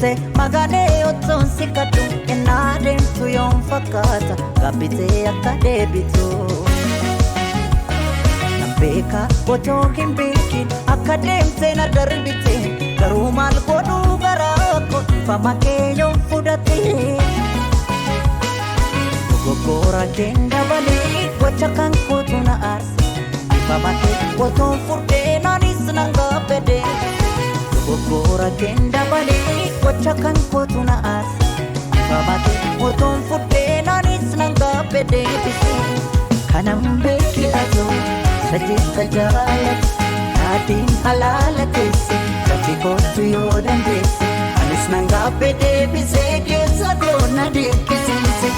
turte magaalee ottoon si kadhu ennaa deemtu yoon fakkaata gabbitee akka deebitu. Nan beeka otoo hin beekin akka deemtee na darbite garuu maal godhuu garaa koo ifama kee yoon fudhate. Dogoggora keen dabalee gocha kan kootu na aarse ifama kee otoon furdee naanis nan gabbede. Dogoggora keen dabalee gocha kan kootu na aarse ifama kee otoon furdee naanis nan gabbede. Kanan beeki atoo sajeessa jaalatu naatiin halaala keesse gati kootu yoo dandeesse anis nan gabbede bisee keessa doona dirqisiise.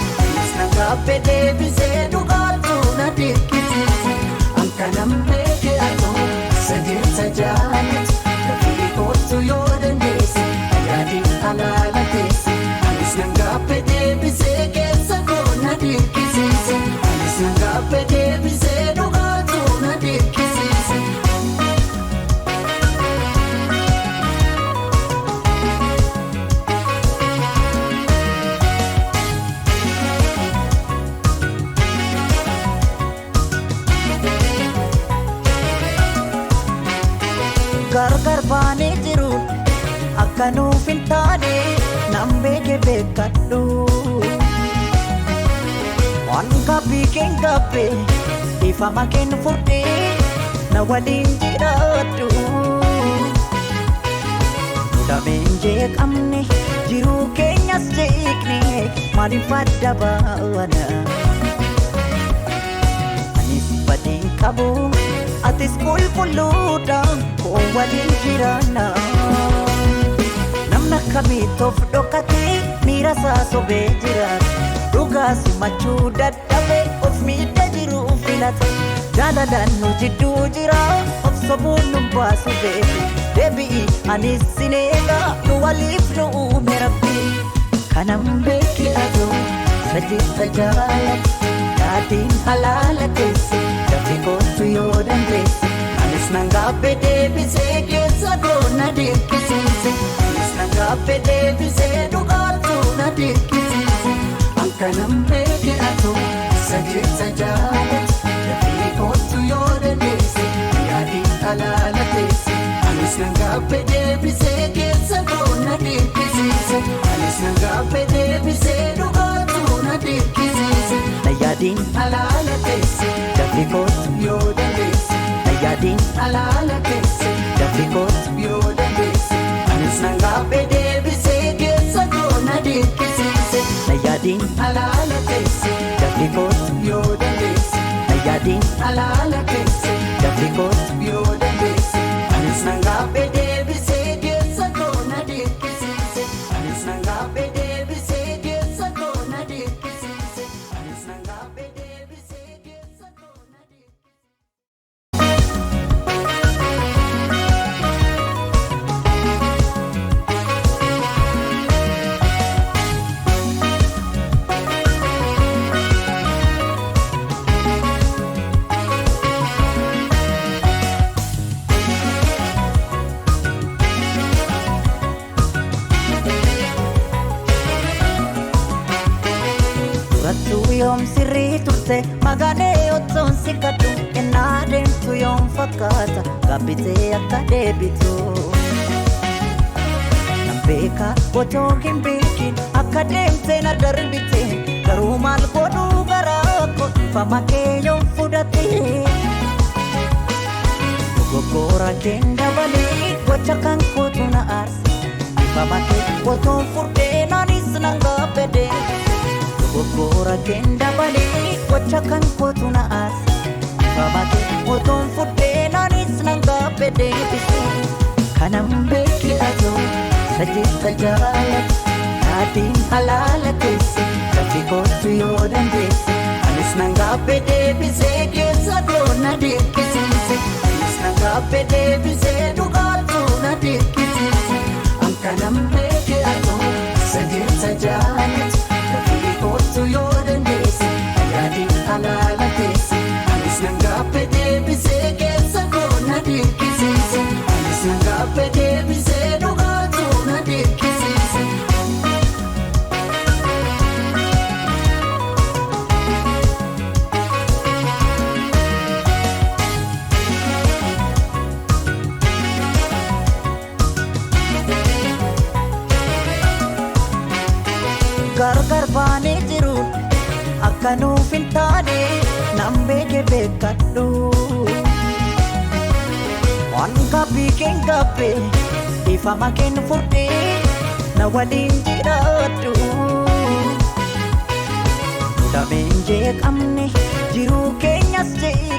Nagape debise dugaatu na dirqisiise. Ankanan beeke atoo sajeessa jaalatu gati kootu yoo dandeesse naatiin halaala keesse anis nan gabbede bisee keessa doona dirqisiise. Anis nan gabbede bisee dugaatu na dirqisiise. Gargar baanee jiru akka nuuf hin taane nan beeke beekadhu. Waan gabbii keen gabbe ifama keen furdee na waliin jiraadhu. Dameen jeeqamne jiruu keenyas jeeqne maaliif adda baana? Anis badeen qabu atis qulqulluudhaan koo waliin jiraanna. Namna kamiitoof dhokatee miira isaa sobee jiraata. Dhugaa simachuu dadhabee of miidha jiru filata. Jaalalaan nu jidduu jira of sobuun nu baasu beeku. Deebi'i anis sin eegaa nu waliif nu uume Rabbi. Kanan beeki atoo sajeessa jaalatu naatiin halaala keesse gati kootu yoo dandeesse. Anis nan gabbede bisee keessa doona dirqisiise. Anis nan gabbede bisee dhugaatu na dirqisiise. Ankanan beeke atoo sajeessa jaalatu gati kootu yoo dandeesse naatiin halaala keesse. Anis nan gabbede bisee keessa doona dirqisiise. Anis nan gabbede bisee dhugaatu na dirqisiise. Nayaadiin halaala keesse gati kootu yoo dandeesse. Nayaadiin halaala keesse gati kootu yoo dandeesse. Anis nan gabbede bisee keessa doona dirqisiise. Nayaadiin halaala keesse gati kootu yoo dandeesse. Nayaadiin halaala keesse gati kootu yoo dandeesse. Anis nan gabbede bisee keessa doona dirqisiise. Anis nan gabbede bisee keessa doona dirqisiise. Anis nan gabbede bisee keessa doona yoom sirrii turte magaalee ottoon si kadhu ennaa deemtu yoon fakkaata gabbitee akka deebitu. Nan beeka otoo hin beekin akka deemtee na darbite garuu maal godhuu garaa koo ifama kee yoon fudhate. Dogoggora keen dabalee gocha kan kootu na aarse ifama kee otoon furdee naanis nan gabbede. Dogoggora keen dabalee gocha kan kootu na aarse ifama kee otoon furdee naanis nan gabbede. Kanan beeki atoo sajeessa jaalatu naatiin halaala keesse gati kootu yoo dandeesse. Anis nan gabbede bisee keessa doona dirqisiise. Anis nan gabbede bisee dhugaatu na dirqisiise. Ankanan beeki atoo sajeessa jaalatu gati kootu yoo dandeesse. Nayaadiin halaala keesse. Anis nan gabbede bisee keessa doona dirqisiise. Anis nan gabbede bisee dhugaatu na dirqisiise. akka nuuf hin taane nan beeke beekadhu. Waan gaaffii keen gaaffee ifama keen furdee na waliin jiraadhu. Dameen jeeqamne jiruu keenyas jee